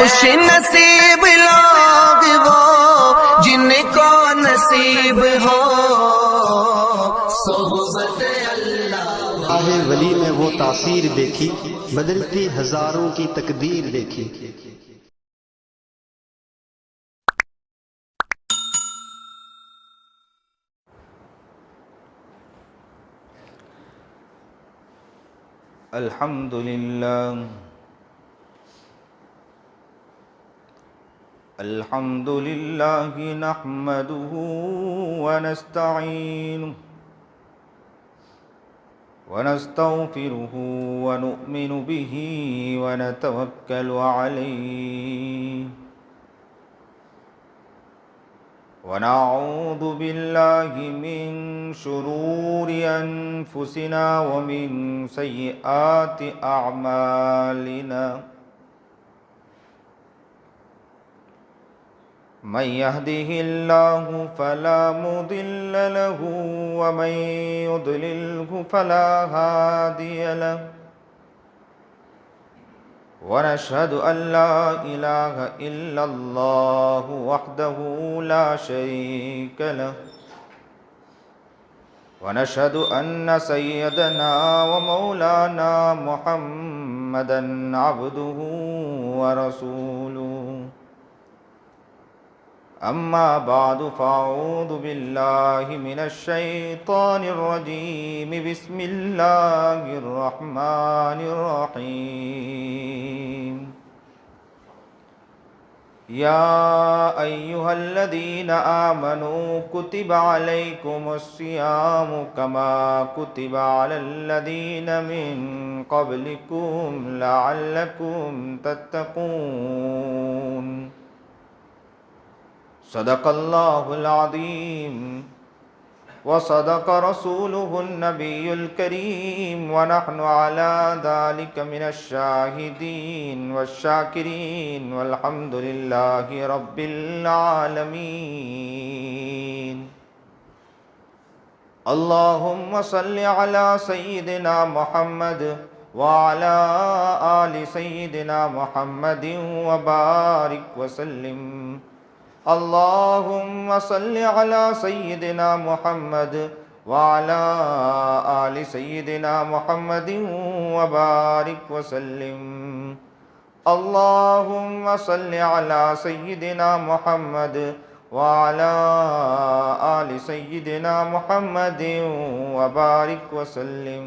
خوش نصیب لوگ وہ جن کو نصیب ہو صحبت اللہ۔ راہ ولی میں وہ تاثیر دیکھی، بدلتی ہزاروں کی تقدیر دیکھی۔ الحمد للہ الحمد للہ نحمده ونستعینه ونستغفره ونؤمن به ونتوکل علیہ ونعوذ باللہ من شرور انفسنا ومن سیئات اعمالنا من يهده الله فلا مضل له ومن يضلله فلا هادي له ونشهد أن لا إله إلا الله وحده لا شريك له ونشهد أن سيدنا ومولانا محمدا عبده ورسوله أما بعد فأعوذ بالله من الشيطان الرجيم بسم الله الرحمن الرحيم يا أيها الذين آمنوا كتب عليكم الصيام كما كتب على الذين من قبلكم لعلكم تتقون صدق اللہ العظیم وصدق رسوله النبی الکریم ونحن على ذلك من الشاہدین والشاکرین والحمد للہ رب العالمین۔ اللہم صل علی سیدنا محمد وعلى آل سیدنا محمد وبارک وسلم۔ اللہم صل علی سیدنا محمد وعلى آل سیدنا محمد وبارک وسلم۔ اللہم صل علی سیدنا محمد وعلى آل سیدنا محمد وبارک وسلم۔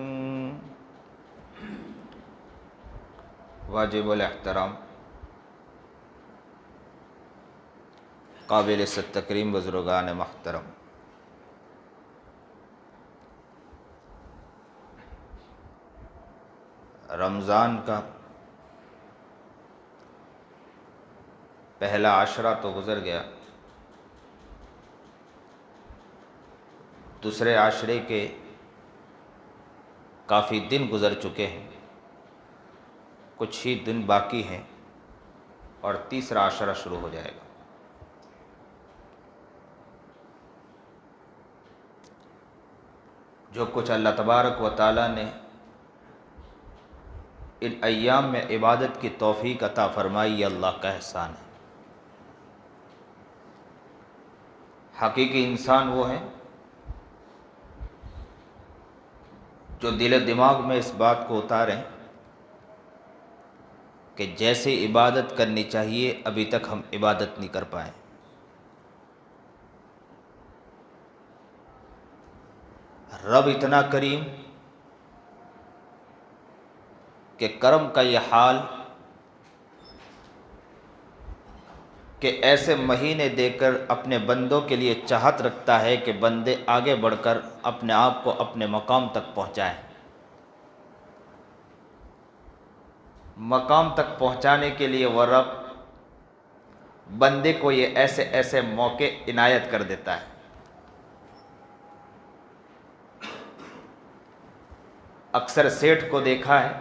واجب الاحترام قابل تکریم بزرگان محترم، رمضان کا پہلا عشرہ تو گزر گیا، دوسرے عشرے کے کافی دن گزر چکے ہیں، کچھ ہی دن باقی ہیں اور تیسرا عشرہ شروع ہو جائے گا۔ جو کچھ اللہ تبارک و تعالیٰ نے ان ایام میں عبادت کی توفیق عطا فرمائی، یہ اللہ کا احسان ہے۔ حقیقی انسان وہ ہیں جو دل و دماغ میں اس بات کو اتاریں کہ جیسے عبادت کرنی چاہیے ابھی تک ہم عبادت نہیں کر پائے۔ رب اتنا کریم کہ کرم کا یہ حال کہ ایسے مہینے دے کر اپنے بندوں کے لیے چاہت رکھتا ہے کہ بندے آگے بڑھ کر اپنے آپ کو اپنے مقام تک پہنچائیں۔ مقام تک پہنچانے کے لیے وہ رب بندے کو یہ ایسے ایسے موقع عنایت کر دیتا ہے۔ اکثر سیٹھ کو دیکھا ہے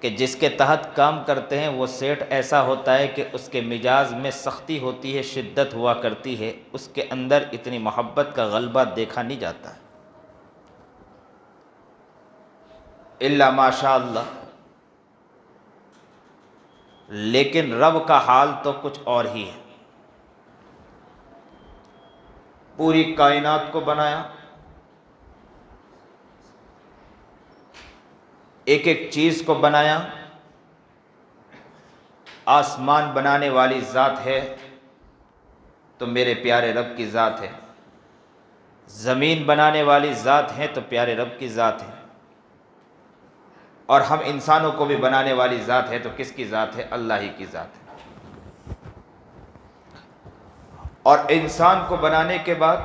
کہ جس کے تحت کام کرتے ہیں وہ سیٹھ ایسا ہوتا ہے کہ اس کے مزاج میں سختی ہوتی ہے، شدت ہوا کرتی ہے، اس کے اندر اتنی محبت کا غلبہ دیکھا نہیں جاتا ہے، الا ماشاء اللہ۔ لیکن رب کا حال تو کچھ اور ہی ہے۔ پوری کائنات کو بنایا، ایک ایک چیز کو بنایا۔ آسمان بنانے والی ذات ہے تو میرے پیارے رب کی ذات ہے، زمین بنانے والی ذات ہے تو پیارے رب کی ذات ہے، اور ہم انسانوں کو بھی بنانے والی ذات ہے تو کس کی ذات ہے؟ اللہ ہی کی ذات ہے۔ اور انسان کو بنانے کے بعد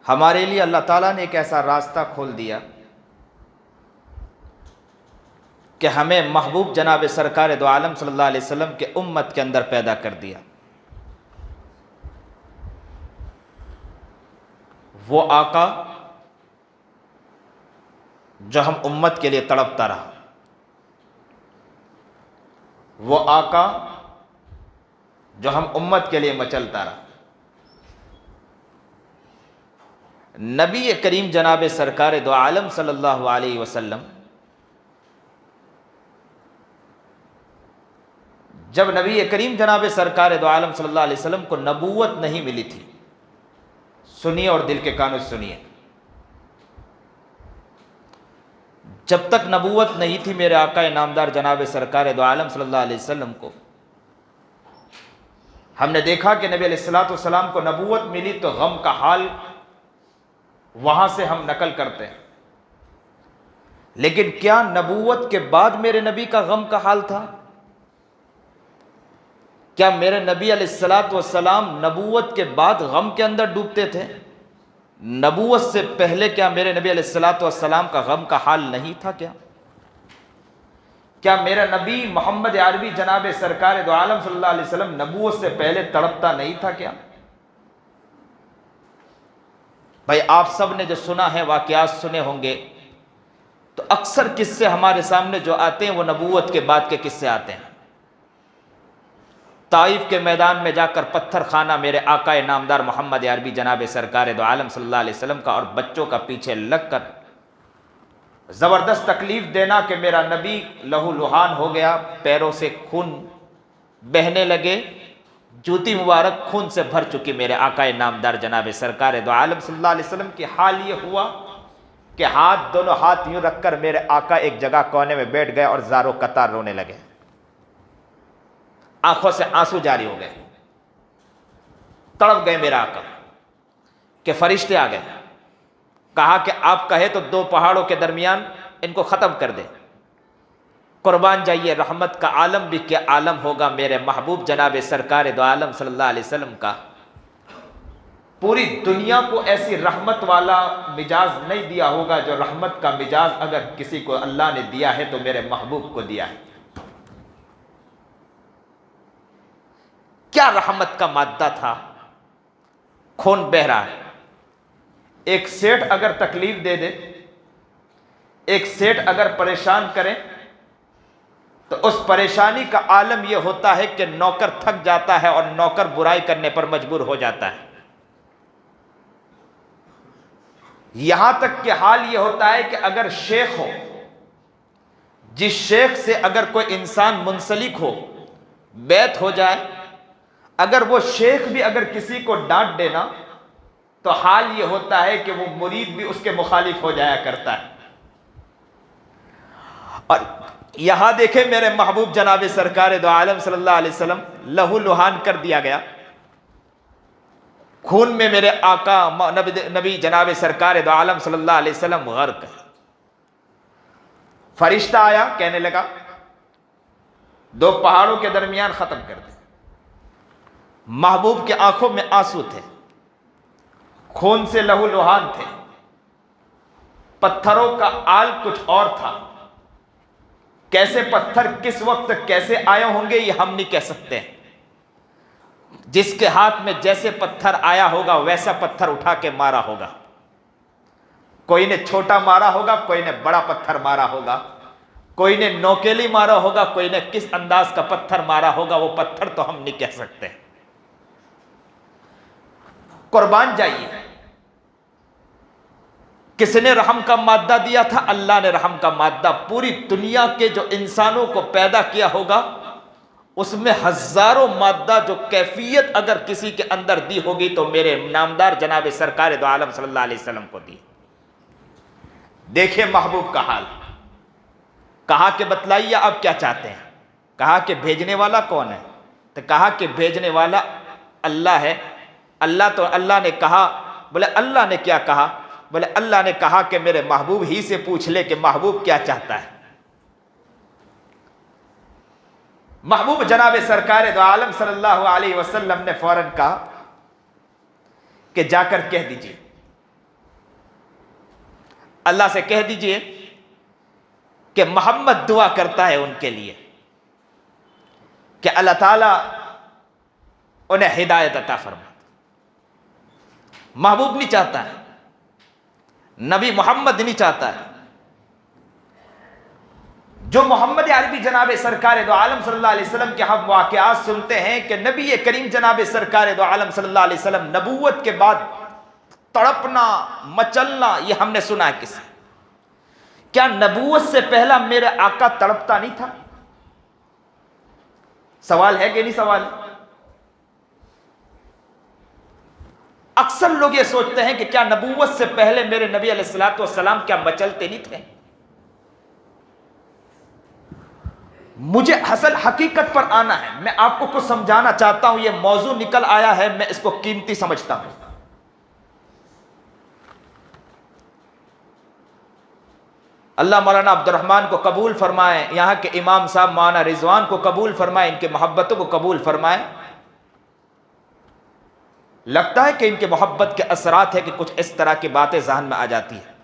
ہمارے لیے اللہ تعالیٰ نے ایک ایسا راستہ کھول دیا کہ ہمیں محبوب جناب سرکار دو عالم صلی اللہ علیہ وسلم کے امت کے اندر پیدا کر دیا۔ وہ آقا جو ہم امت کے لیے تڑپتا رہا، وہ آقا جو ہم امت کے لیے مچلتا رہا، نبی کریم جناب سرکار دو عالم صلی اللہ علیہ وسلم، جب نبی کریم جناب سرکار دو عالم صلی اللہ علیہ وسلم کو نبوت نہیں ملی تھی، سنیے اور دل کے کانوں سے سنیے، جب تک نبوت نہیں تھی میرے آقا نامدار جناب سرکار دو عالم صلی اللہ علیہ وسلم کو، ہم نے دیکھا کہ نبی علیہ السلام کو نبوت ملی تو غم کا حال وہاں سے ہم نقل کرتے ہیں، لیکن کیا نبوت کے بعد میرے نبی کا غم کا حال تھا؟ کیا میرے نبی علیہ السلام نبوت کے بعد غم کے اندر ڈوبتے تھے؟ نبوت سے پہلے کیا میرے نبی علیہ السلام کا غم کا حال نہیں تھا؟ کیا میرا نبی محمد عربی جناب سرکار دو عالم صلی اللہ علیہ وسلم نبوت سے پہلے تڑپتا نہیں تھا کیا؟ بھائی آپ سب نے جو سنا ہے، واقعات سنے ہوں گے، تو اکثر قصے ہمارے سامنے جو آتے ہیں وہ نبوت کے بعد کے قصے آتے ہیں۔ طائف کے میدان میں جا کر پتھر خانہ میرے آقا نامدار محمد عربی جناب سرکار دو عالم صلی اللہ علیہ وسلم کا، اور بچوں کا پیچھے لگ کر زبردست تکلیف دینا کہ میرا نبی لہو لہان ہو گیا، پیروں سے خون بہنے لگے، جوتی مبارک خون سے بھر چکی میرے آقا نامدار جناب سرکار دو عالم صلی اللہ علیہ وسلم کی حال یہ ہوا کہ دونوں ہاتھ یوں رکھ کر میرے آقا ایک جگہ کونے میں بیٹھ گئے اور زارو قطار رونے لگے، آنکھوں سے آنسو جاری ہو گئے، تڑپ گئے میرا آقا کہ فرشتے آ گئے، کہا کہ آپ کہے تو دو پہاڑوں کے درمیان ان کو ختم کر دے، قربان جائیے، رحمت کا عالم بھی کیا عالم ہوگا میرے محبوب جناب سرکار دو عالم صلی اللہ علیہ وسلم کا۔ پوری دنیا کو ایسی رحمت والا مزاج نہیں دیا ہوگا جو رحمت کا مزاج اگر کسی کو اللہ نے دیا ہے تو میرے محبوب کو دیا ہے۔ کیا رحمت کا مادہ تھا، خون بہہ رہا ہے۔ ایک سیٹ اگر تکلیف دے دے، ایک سیٹ اگر پریشان کرے تو اس پریشانی کا عالم یہ ہوتا ہے کہ نوکر تھک جاتا ہے اور نوکر برائی کرنے پر مجبور ہو جاتا ہے۔ یہاں تک کہ حال یہ ہوتا ہے کہ اگر شیخ ہو، جس شیخ سے اگر کوئی انسان منسلک ہو، بیعت ہو جائے، اگر وہ شیخ بھی اگر کسی کو ڈانٹ دینا تو حال یہ ہوتا ہے کہ وہ مرید بھی اس کے مخالف ہو جایا کرتا ہے۔ اور یہاں دیکھیں میرے محبوب جناب سرکار دو عالم صلی اللہ علیہ وسلم لہو لہان کر دیا گیا، خون میں میرے آقا نبی جناب سرکار دو عالم صلی اللہ علیہ وسلم غرق ہے۔ فرشتہ آیا، کہنے لگا دو پہاڑوں کے درمیان ختم کر دے۔ محبوب کے آنکھوں میں آنسو تھے، خون سے لہو لہان تھے، پتھروں کا آل کچھ اور تھا۔ کیسے پتھر کس وقت کیسے آئے ہوں گے یہ ہم نہیں کہہ سکتے، جس کے ہاتھ میں جیسے پتھر آیا ہوگا ویسا پتھر اٹھا کے مارا ہوگا، کوئی نے چھوٹا مارا ہوگا، کوئی نے بڑا پتھر مارا ہوگا، کوئی نے نوکیلی مارا ہوگا، کوئی نے کس انداز کا پتھر مارا ہوگا، وہ پتھر تو ہم نہیں کہہ سکتے۔ قربان جائیے، کس نے رحم کا مادہ دیا تھا؟ اللہ نے رحم کا مادہ پوری دنیا کے جو انسانوں کو پیدا کیا ہوگا اس میں ہزاروں مادہ جو کیفیت اگر کسی کے اندر دی ہوگی تو میرے نامدار جناب سرکار دو عالم صلی اللہ علیہ وسلم کو دی۔ دیکھیں محبوب کا حال، کہا کہ بتلائیے آپ کیا چاہتے ہیں؟ کہا کہ بھیجنے والا کون ہے؟ تو کہا کہ بھیجنے والا اللہ ہے۔ اللہ نے کہا، بولے اللہ نے کیا کہا؟ بولے اللہ نے کہا کہ میرے محبوب ہی سے پوچھ لے کہ محبوب کیا چاہتا ہے۔ محبوب جناب سرکار دو عالم صلی اللہ علیہ وسلم نے فوراً کہا کہ جا کر کہہ دیجئے، اللہ سے کہہ دیجئے کہ محمد دعا کرتا ہے ان کے لیے کہ اللہ تعالیٰ انہیں ہدایت عطا فرما۔ محبوب نہیں چاہتا ہے، نبی محمد نہیں چاہتا ہے۔ جو محمد عربی جناب سرکار دو عالم صلی اللہ علیہ وسلم کے ہم واقعات سنتے ہیں کہ نبی کریم جناب سرکار دو عالم صلی اللہ علیہ وسلم نبوت کے بعد تڑپنا مچلنا، یہ ہم نے سنا ہے کس سے؟ کیا نبوت سے پہلا میرے آقا تڑپتا نہیں تھا؟ سوال ہے کہ نہیں سوال؟ اکثر لوگ یہ سوچتے ہیں کہ کیا نبوت سے پہلے میرے نبی علیہ الصلوۃ والسلام کیا مچلتے نہیں تھے؟ مجھے اصل حقیقت پر آنا ہے، میں آپ کو کچھ سمجھانا چاہتا ہوں، یہ موضوع نکل آیا ہے، میں اس کو قیمتی سمجھتا ہوں۔ اللہ مولانا عبد الرحمن کو قبول فرمائے، یہاں کے امام صاحب مولانا رضوان کو قبول فرمائے، ان کے محبتوں کو قبول فرمائے۔ لگتا ہے کہ ان کے محبت کے اثرات ہے کہ کچھ اس طرح کی باتیں ذہن میں آ جاتی ہیں۔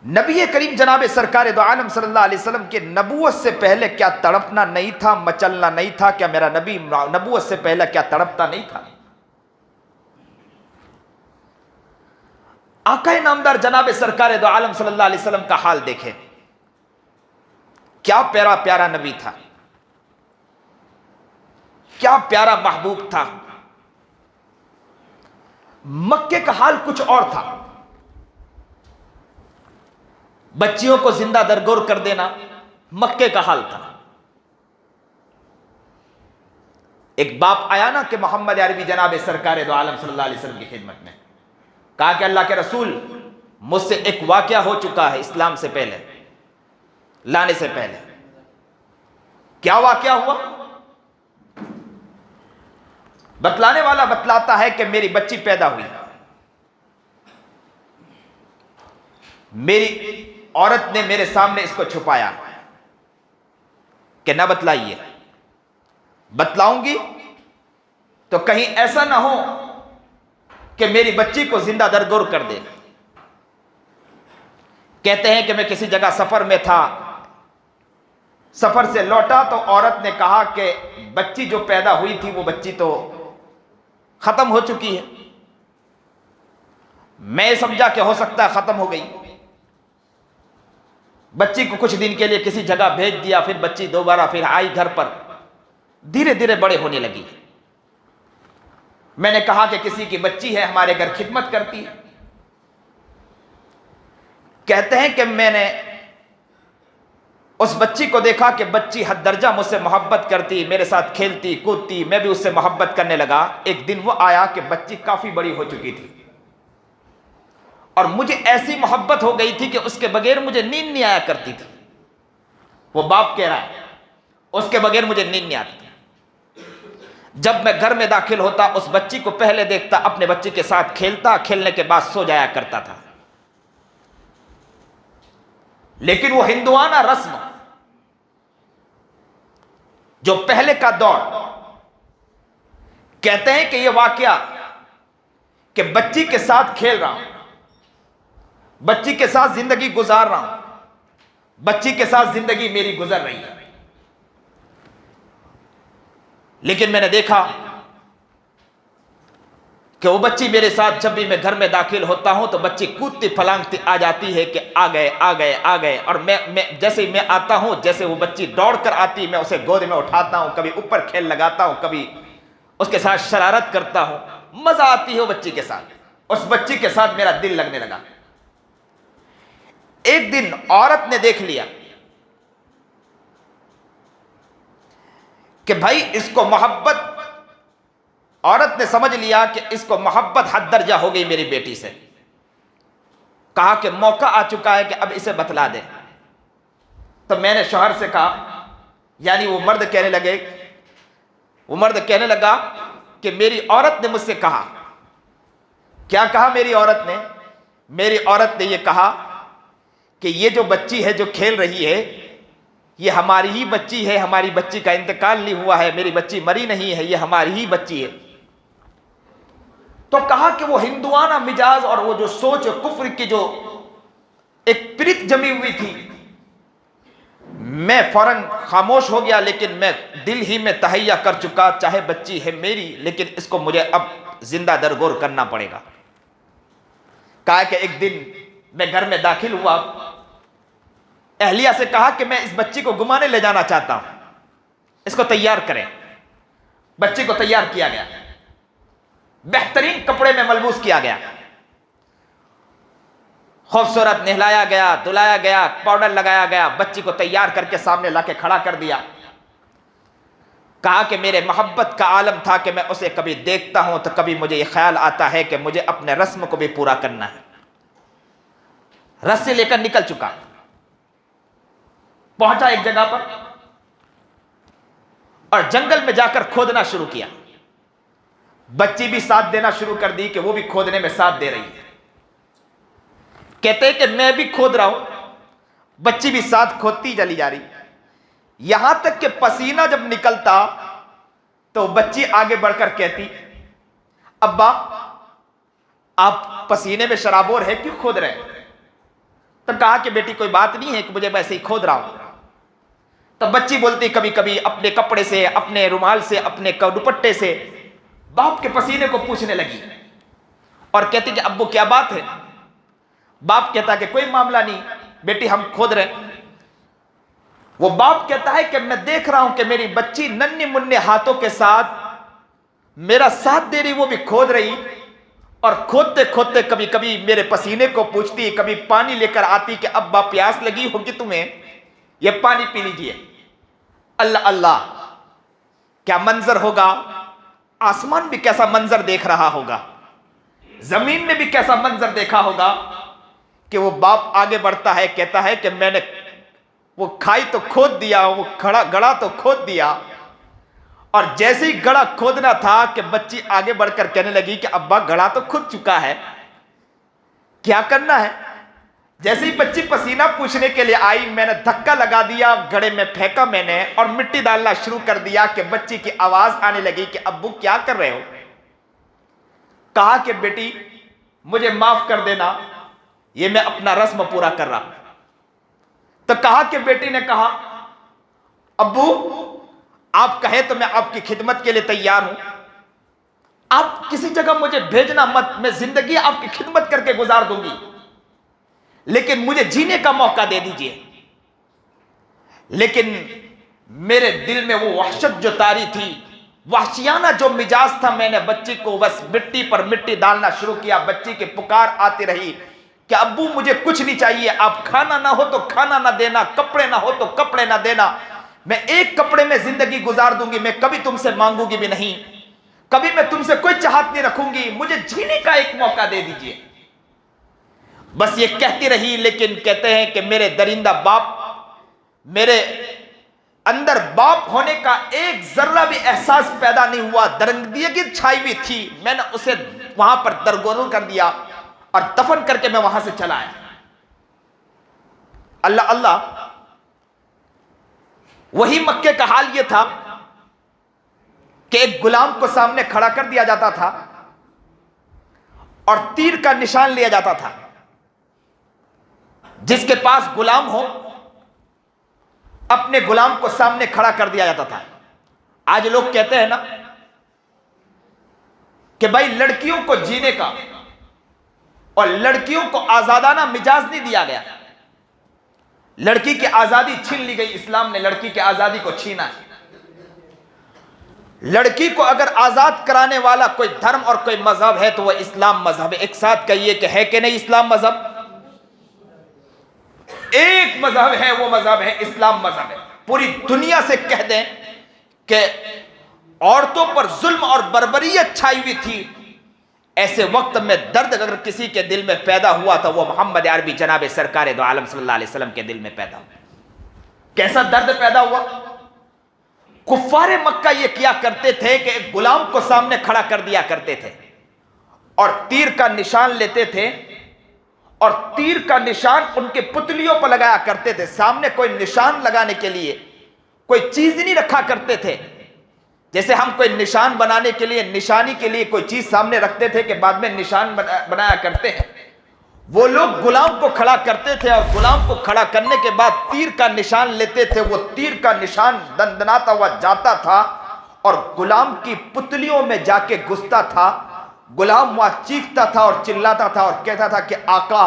نبی کریم جناب سرکار دو عالم صلی اللہ علیہ وسلم کے نبوت سے پہلے کیا تڑپنا نہیں تھا، مچلنا نہیں تھا؟ کیا میرا نبی نبوت سے پہلے کیا تڑپتا نہیں تھا؟ آقا نامدار جناب سرکار دو عالم صلی اللہ علیہ وسلم کا حال دیکھیں، کیا پیارا پیارا نبی تھا، کیا پیارا محبوب تھا۔ مکے کا حال کچھ اور تھا، بچیوں کو زندہ درگور کر دینا مکے کا حال تھا۔ ایک باپ آیا نا کہ محمد عربی جناب سرکار دو عالم صلی اللہ علیہ وسلم کی خدمت میں، کہا کہ اللہ کے رسول مجھ سے ایک واقعہ ہو چکا ہے اسلام سے پہلے، لانے سے پہلے۔ کیا واقعہ ہوا؟ بتلانے والا بتلاتا ہے کہ میری بچی پیدا ہوئی، میری عورت نے میرے سامنے اس کو چھپایا کہ نہ بتلائیے، بتلاؤں گی تو کہیں ایسا نہ ہو کہ میری بچی کو زندہ درگور کر دے۔ کہتے ہیں کہ میں کسی جگہ سفر میں تھا، سفر سے لوٹا تو عورت نے کہا کہ بچی جو پیدا ہوئی تھی وہ بچی تو ختم ہو چکی ہے۔ میں سمجھا کہ ہو سکتا ہے ختم ہو گئی، بچی کو کچھ دن کے لیے کسی جگہ بھیج دیا، پھر بچی دوبارہ پھر آئی گھر پر، دھیرے دھیرے بڑے ہونے لگی۔ میں نے کہا کہ کسی کی بچی ہے ہمارے گھر خدمت کرتی ہے۔ کہتے ہیں کہ میں نے اس بچی کو دیکھا کہ بچی حد درجہ مجھ سے محبت کرتی، میرے ساتھ کھیلتی کودتی، میں بھی اس سے محبت کرنے لگا۔ ایک دن وہ آیا کہ بچی کافی بڑی ہو چکی تھی اور مجھے ایسی محبت ہو گئی تھی کہ اس کے بغیر مجھے نیند نہیں آیا کرتی تھی۔ وہ باپ کہہ رہا ہے اس کے بغیر مجھے نیند نہیں آتی۔ جب میں گھر میں داخل ہوتا اس بچی کو پہلے دیکھتا، اپنے بچی کے ساتھ کھیلتا، کھیلنے کے بعد سو جایا کرتا تھا۔ لیکن وہ ہندوانہ رسم، جو پہلے کا دور، کہتے ہیں کہ یہ واقعہ کہ بچی کے ساتھ کھیل رہا ہوں، بچی کے ساتھ زندگی گزار رہا ہوں، بچی کے ساتھ زندگی میری گزر رہی ہے، لیکن میں نے دیکھا کہ وہ بچی میرے ساتھ جب بھی میں گھر میں داخل ہوتا ہوں تو بچی کودتی پھلانگتی آ جاتی ہے کہ آ گئے آ گئے آ گئے، اور میں جیسے میں آتا ہوں، جیسے وہ بچی دوڑ کر آتی، میں اسے گود میں اٹھاتا ہوں، کبھی اوپر کھیل لگاتا ہوں، کبھی اس کے ساتھ شرارت کرتا ہوں، مزہ آتی ہے وہ بچی کے ساتھ، اس بچی کے ساتھ میرا دل لگنے لگا۔ ایک دن عورت نے دیکھ لیا کہ بھائی اس کو محبت، عورت نے سمجھ لیا کہ اس کو محبت حد درجہ ہو گئی میری بیٹی سے، کہا کہ موقع آ چکا ہے کہ اب اسے بتلا دے۔ تو میں نے شوہر سے کہا، یعنی وہ مرد کہنے لگا کہ میری عورت نے مجھ سے کہا۔ کیا کہا میری عورت نے؟ میری عورت نے یہ کہا کہ یہ جو بچی ہے جو کھیل رہی ہے یہ ہماری ہی بچی ہے، ہماری بچی کا انتقال نہیں ہوا ہے، میری بچی مری نہیں ہے، یہ ہماری ہی بچی ہے۔ تو کہا کہ وہ ہندوانہ مزاج اور وہ جو سوچ کفر کی جو ایک پرت جمی ہوئی تھی، میں فوراً خاموش ہو گیا، لیکن میں دل ہی میں تہیہ کر چکا، چاہے بچی ہے میری لیکن اس کو مجھے اب زندہ درگور کرنا پڑے گا۔ کہا کہ ایک دن میں گھر میں داخل ہوا، اہلیہ سے کہا کہ میں اس بچی کو گھمانے لے جانا چاہتا ہوں، اس کو تیار کریں۔ بچی کو تیار کیا گیا، بہترین کپڑے میں ملبوس کیا گیا، خوبصورت نہلایا گیا، دھلایا گیا، پاؤڈر لگایا گیا، بچی کو تیار کر کے سامنے لا کے کھڑا کر دیا۔ کہا کہ میرے محبت کا عالم تھا کہ میں اسے کبھی دیکھتا ہوں تو کبھی مجھے یہ خیال آتا ہے کہ مجھے اپنے رسم کو بھی پورا کرنا ہے۔ رسی لے کر نکل چکا، پہنچا ایک جگہ پر اور جنگل میں جا کر کھودنا شروع کیا۔ بچی بھی ساتھ دینا شروع کر دی کہ وہ بھی کھودنے میں ساتھ دے رہی ہے۔ کہتے ہیں کہ میں بھی کھود رہا ہوں، بچی بھی ساتھ کھودتی چلی جا رہی، یہاں تک کہ پسینہ جب نکلتا تو بچی آگے بڑھ کر کہتی، ابا آپ پسینے میں شرابور ہے کیوں کھود رہے ہیں؟ تو کہا کہ بیٹی کوئی بات نہیں ہے کہ مجھے ویسے ہی کھود رہا ہوں۔ تو بچی بولتی کبھی کبھی اپنے کپڑے سے، اپنے رومال سے، اپنے دوپٹے سے باپ کے پسینے کو پوچھنے لگی اور کہتی کہ ابو کیا بات ہے؟ باپ کہتا کہ کوئی معاملہ نہیں بیٹی، ہم کھود رہے۔ وہ باپ کہتا ہے کہ میں دیکھ رہا ہوں کہ میری بچی ننھے منھے ہاتھوں کے ساتھ میرا ساتھ دے رہی، وہ بھی کھود رہی، اور کھودتے کھودتے کبھی کبھی میرے پسینے کو پوچھتی، کبھی پانی لے کر آتی کہ ابا پیاس لگی ہوگی تمہیں، یہ پانی پی لیجئے۔ اللہ اللہ، کیا منظر ہوگا! آسمان بھی کیسا منظر دیکھ رہا ہوگا، زمین نے بھی کیسا منظر دیکھا ہوگا کہ وہ باپ آگے بڑھتا ہے، کہتا ہے کہ میں نے وہ کھائی تو کھود دیا، وہ گڑا تو کھود دیا، اور جیسے ہی گڑا کھودنا تھا کہ بچی آگے بڑھ کر کہنے لگی کہ ابا گڑا تو کھود چکا ہے، کیا کرنا ہے؟ جیسے ہی بچی پسینہ پوچھنے کے لیے آئی، میں نے دھکا لگا دیا، گڑے میں پھینکا میں نے اور مٹی ڈالنا شروع کر دیا کہ بچی کی آواز آنے لگی کہ ابو کیا کر رہے ہو؟ کہا کہ بیٹی مجھے معاف کر دینا، یہ میں اپنا رسم پورا کر رہا ہوں۔ تو کہا کہ بیٹی نے کہا ابو آپ کہیں تو میں آپ کی خدمت کے لیے تیار ہوں، آپ کسی جگہ مجھے بھیجنا مت، میں زندگی آپ کی خدمت کر کے گزار دوں گی، لیکن مجھے جینے کا موقع دے دیجئے۔ لیکن میرے دل میں وہ وحشت جو طاری تھی، وحشیانہ جو مزاج تھا، میں نے بچی کو بس مٹی پر مٹی ڈالنا شروع کیا۔ بچی کی پکار آتی رہی کہ ابو مجھے کچھ نہیں چاہیے، آپ کھانا نہ ہو تو کھانا نہ دینا، کپڑے نہ ہو تو کپڑے نہ دینا، میں ایک کپڑے میں زندگی گزار دوں گی، میں کبھی تم سے مانگوں گی بھی نہیں، کبھی میں تم سے کوئی چاہت نہیں رکھوں گی، مجھے جینے کا ایک موقع دے دیجئے۔ بس یہ کہتی رہی، لیکن کہتے ہیں کہ میرے درندہ باپ، میرے اندر باپ ہونے کا ایک ذرہ بھی احساس پیدا نہیں ہوا، درندگی چھائی ہوئی تھی، میں نے اسے وہاں پر درگور کر دیا اور دفن کر کے میں وہاں سے چلا آیا۔ اللہ اللہ، وہی مکے کا حال یہ تھا کہ ایک غلام کو سامنے کھڑا کر دیا جاتا تھا اور تیر کا نشان لیا جاتا تھا، جس کے پاس غلام ہو اپنے غلام کو سامنے کھڑا کر دیا جاتا تھا۔ آج لوگ کہتے ہیں نا کہ بھائی لڑکیوں کو جینے کا اور لڑکیوں کو آزادانہ مزاج نہیں دیا گیا، لڑکی کی آزادی چھین لی گئی، اسلام نے لڑکی کی آزادی کو چھینا ہے۔ لڑکی کو اگر آزاد کرانے والا کوئی دھرم اور کوئی مذہب ہے تو وہ اسلام مذہب ہے۔ ایک ساتھ کہیے کہ ہے کہ نہیں اسلام مذہب؟ ایک مذہب ہے، وہ مذہب ہے اسلام مذہب ہے۔ پوری دنیا سے کہہ دیں کہ عورتوں پر ظلم اور بربریت چھائی ہوئی تھی، ایسے وقت میں درد اگر کسی کے دل میں پیدا ہوا تو وہ محمد عربی جناب سرکار دو عالم صلی اللہ علیہ وسلم کے دل میں پیدا ہوا۔ کیسا درد پیدا ہوا؟ کفار مکہ یہ کیا کرتے تھے کہ ایک غلام کو سامنے کھڑا کر دیا کرتے تھے اور تیر کا نشان لیتے تھے اور تیر کا نشان ان کے پتلیوں پر لگایا کرتے تھے۔ سامنے کوئی نشان لگانے کے لیے کوئی چیز نہیں رکھا کرتے تھے، جیسے ہم کوئی نشان بنانے کے لیے نشانی کے لیے کوئی چیز سامنے رکھتے تھے کہ بعد میں نشان بنایا کرتے ہیں۔ وہ لوگ غلام کو کھڑا کرتے تھے اور غلام کو کھڑا کرنے کے بعد تیر کا نشان لیتے تھے۔ وہ تیر کا نشان دندناتا ہوا جاتا تھا اور غلام کی پتلیوں میں جا کے گھستا تھا۔ غلام وہاں چیختا تھا اور چلاتا تھا اور کہتا تھا کہ آقا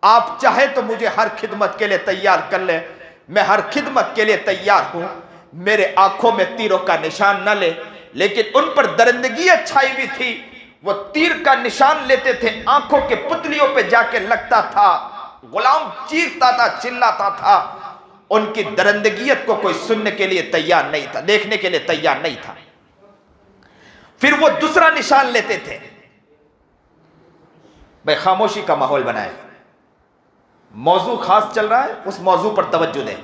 آپ چاہے تو مجھے ہر خدمت کے لیے تیار کر لے، میں ہر خدمت کے لیے تیار ہوں، میرے آنکھوں میں تیروں کا نشان نہ لے۔ لیکن ان پر درندگیت چھائی ہوئی تھی، وہ تیر کا نشان لیتے تھے، آنکھوں کے پتلیوں پہ جا کے لگتا تھا، غلام چیختا تھا، چلاتا تھا۔ ان کی درندگیت کو کوئی سننے کے لیے تیار نہیں تھا، دیکھنے کے لیے تیار نہیں تھا۔ پھر وہ دوسرا نشان لیتے تھے۔ بھائی خاموشی کا ماحول بنائے، موضوع خاص چل رہا ہے، اس موضوع پر توجہ دیں۔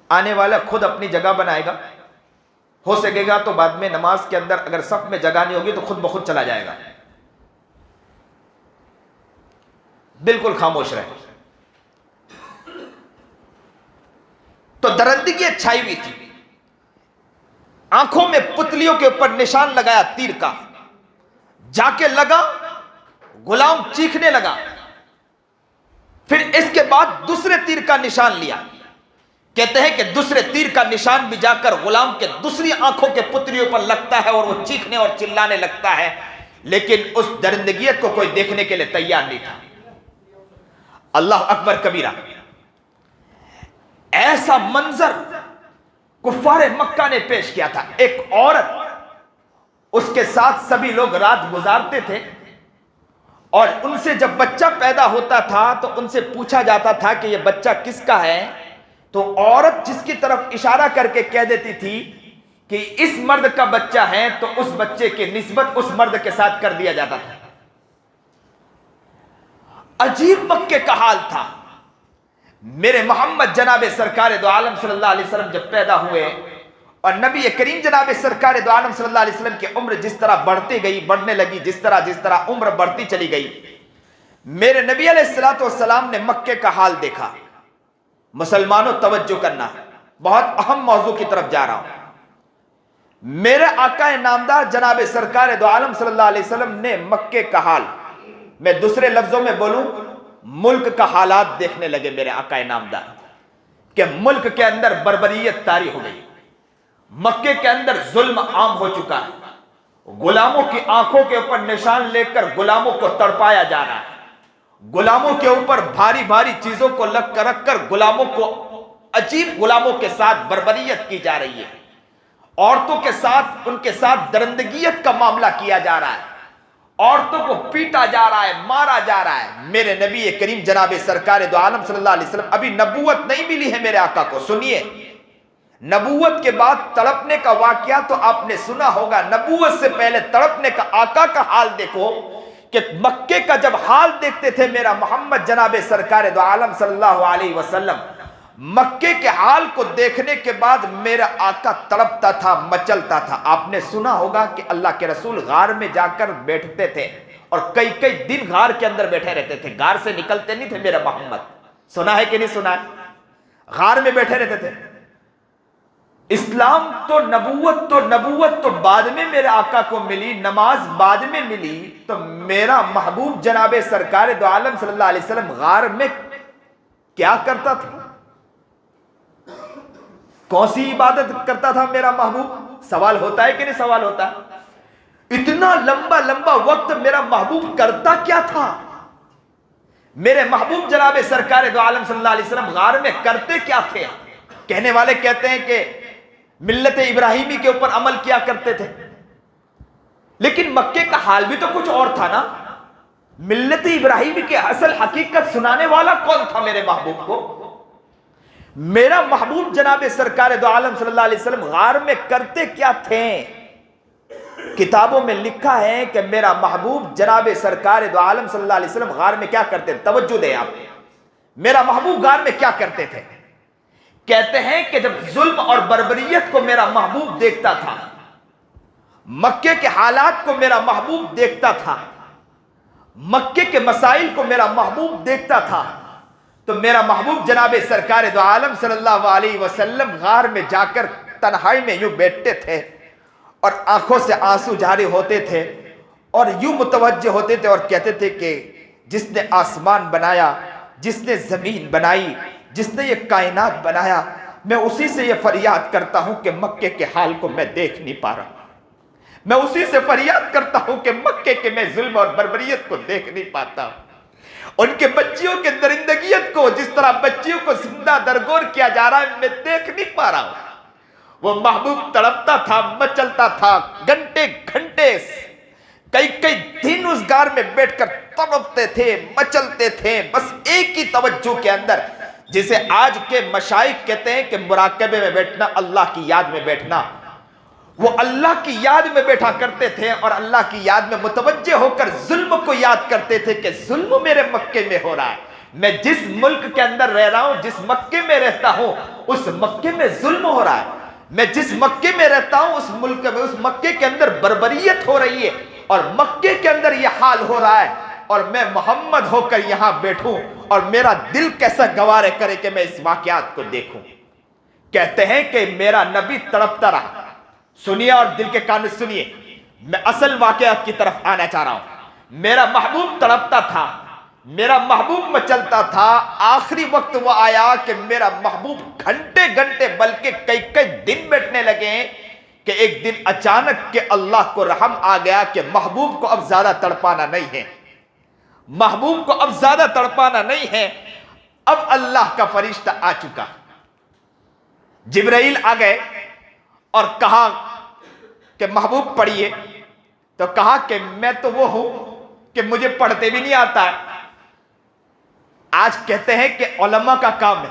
آنے والا خود اپنی جگہ بنائے گا، ہو سکے گا تو بعد میں نماز کے اندر اگر صف میں جگہ نہیں ہوگی تو خود بخود چلا جائے گا۔ بالکل خاموش رہے۔ تو درندگیت چھائی ہوئی تھی، آنکھوں میں پتلیوں کے اوپر نشان لگایا تیر کا، جا کے لگا، غلام چیخنے لگا۔ پھر اس کے بعد دوسرے تیر کا نشان لیا۔ کہتے ہیں کہ دوسرے تیر کا نشان بھی جا کر غلام کے دوسری آنکھوں کے پتلیوں پر لگتا ہے اور وہ چیخنے اور چلانے لگتا ہے، لیکن اس درندگیت کو کوئی دیکھنے کے لیے تیار نہیں تھا۔ اللہ اکبر کبیرہ۔ ایسا منظر کفار مکہ نے پیش کیا تھا۔ ایک عورت، اس کے ساتھ سبھی لوگ رات گزارتے تھے اور ان سے جب بچہ پیدا ہوتا تھا تو ان سے پوچھا جاتا تھا کہ یہ بچہ کس کا ہے، تو عورت جس کی طرف اشارہ کر کے کہہ دیتی تھی کہ اس مرد کا بچہ ہے تو اس بچے کی نسبت اس مرد کے ساتھ کر دیا جاتا تھا۔ عجیب مکے کا حال تھا۔ میرے محمد جناب سرکار دو عالم صلی اللہ علیہ وسلم جب پیدا ہوئے اور نبی کریم جناب سرکار دو عالم صلی اللہ علیہ وسلم کی عمر جس طرح بڑھتی گئی، بڑھنے لگی، جس طرح عمر بڑھتی چلی گئی، میرے نبی علیہ السلام نے مکے کا حال دیکھا۔ مسلمانوں توجہ کرنا، بہت اہم موضوع کی طرف جا رہا ہوں۔ میرے آقا نامدار جناب سرکار دو عالم صلی اللہ علیہ وسلم نے مکے کا حال، میں دوسرے لفظوں میں بولوں ملک کا حالات دیکھنے لگے میرے آقا نامدار، کہ ملک کے اندر بربریت طاری ہو گئی، مکے کے اندر ظلم عام ہو چکا ہے، غلاموں کی آنکھوں کے اوپر نشان لے کر غلاموں کو تڑپایا جا رہا ہے، غلاموں کے اوپر بھاری بھاری چیزوں کو رکھ کر غلاموں کو عجیب غلاموں کے ساتھ بربریت کی جا رہی ہے، عورتوں کے ساتھ ان کے ساتھ درندگیت کا معاملہ کیا جا رہا ہے، عورتوں کو پیٹا جا رہا ہے، مارا جا رہا ہے۔ میرے نبی کریم جناب سرکار دو عالم صلی اللہ علیہ وسلم، ابھی نبوت نہیں ملی ہے میرے آقا کو، سنیے، نبوت کے بعد تڑپنے کا واقعہ تو آپ نے سنا ہوگا، نبوت سے پہلے تڑپنے کا آقا کا حال دیکھو کہ مکے کا جب حال دیکھتے تھے میرا محمد جناب سرکار دو عالم صلی اللہ علیہ وسلم، مکے کے حال کو دیکھنے کے بعد میرا آقا تڑپتا تھا، مچلتا تھا۔ آپ نے سنا ہوگا کہ اللہ کے رسول غار میں جا کر بیٹھتے تھے اور کئی کئی دن غار کے اندر بیٹھے رہتے تھے، غار سے نکلتے نہیں تھے میرا محمد، سنا ہے کہ نہیں سنا ہے؟ غار میں بیٹھے رہتے تھے۔ اسلام تو نبوت تو بعد میں میرے آقا کو ملی، نماز بعد میں ملی، تو میرا محبوب جناب سرکار دو عالم صلی اللہ علیہ وسلم غار میں کیا کرتا تھا؟ کون سی عبادت کرتا تھا میرا محبوب؟ سوال ہوتا ہے کہ نہیں سوال ہوتا ہے؟ اتنا لمبا وقت میرا محبوب کرتا کیا تھا؟ میرے محبوب جناب سرکار دو عالم صلی اللہ علیہ وسلم غار میں کرتے کیا تھے؟ کہنے والے کہتے ہیں کہ ملت ابراہیمی کے اوپر عمل کیا کرتے تھے، لیکن مکے کا حال بھی تو کچھ اور تھا نا۔ ملت ابراہیمی کی اصل حقیقت سنانے والا کون تھا میرے محبوب کو؟ میرا محبوب جناب سرکار دو عالم صلی اللہ علیہ وسلم غار میں کرتے کیا تھے؟ کتابوں میں لکھا ہے کہ میرا محبوب جناب سرکار دو عالم صلی اللہ علیہ وسلم غار میں کیا کرتے تھے؟ توجہ دیں آپ، میرا محبوب غار میں کیا کرتے تھے؟ کہتے ہیں کہ جب ظلم اور بربریت کو میرا محبوب دیکھتا تھا، مکے کے حالات کو میرا محبوب دیکھتا تھا، مکے کے مسائل کو میرا محبوب دیکھتا تھا، تو میرا محبوب جناب سرکار دو عالم صلی اللہ علیہ وسلم غار میں جا کر تنہائی میں یوں بیٹھتے تھے اور آنکھوں سے آنسو جاری ہوتے تھے اور یوں متوجہ ہوتے تھے اور کہتے تھے کہ جس نے آسمان بنایا، جس نے زمین بنائی، جس نے یہ کائنات بنایا، میں اسی سے یہ فریاد کرتا ہوں کہ مکے کے حال کو میں دیکھ نہیں پا رہا، میں اسی سے فریاد کرتا ہوں کہ مکے کے میں ظلم اور بربریت کو دیکھ نہیں پاتا، ان کے بچیوں کے درندگیت کو، جس طرح بچیوں کو زندہ درگور کیا جا رہا ہے، میں دیکھ نہیں پا رہا ہوں۔ وہ محبوب تڑپتا تھا، مچلتا تھا، گھنٹے گھنٹے کئی دن اس غار میں بیٹھ کر تڑپتے تھے، مچلتے تھے، بس ایک ہی توجہ کے اندر، جسے آج کے مشائخ کہتے ہیں کہ مراقبے میں بیٹھنا، اللہ کی یاد میں بیٹھنا۔ وہ اللہ کی یاد میں بیٹھا کرتے تھے اور اللہ کی یاد میں متوجہ ہو کر ظلم کو یاد کرتے تھے کہ ظلم میرے مکے میں ہو رہا ہے، میں جس ملک کے اندر رہ رہا ہوں، جس مکے میں رہتا ہوں، اس مکے میں ظلم ہو رہا ہے، میں جس مکے میں رہتا ہوں، اس ملک میں، اس مکے کے اندر بربریت ہو رہی ہے اور مکے کے اندر یہ حال ہو رہا ہے، اور میں محمد ہو کر یہاں بیٹھوں اور میرا دل کیسا گوارے کرے کہ میں اس واقعات کو دیکھوں۔ کہتے ہیں کہ میرا نبی تڑپتا رہا۔ سنیے اور دل کے کان سنیے، میں اصل واقعات کی طرف آنا چاہ رہا ہوں۔ میرا محبوب تڑپتا تھا، میرا محبوب مچلتا تھا، آخری وقت وہ آیا کہ میرا محبوب گھنٹے گھنٹے بلکہ کئی دن بیٹھنے لگے کہ ایک دن اچانک کہ اللہ کو رحم آ گیا کہ محبوب کو اب زیادہ تڑپانا نہیں ہے، محبوب کو اب زیادہ تڑپانا نہیں ہے، اب اللہ کا فرشتہ آ چکا۔ جبرائیل آ گئے اور کہا کہ محبوب پڑھیے، تو کہا کہ میں تو وہ ہوں کہ مجھے پڑھتے بھی نہیں آتا ہے۔ آج کہتے ہیں کہ علماء کا کام ہے،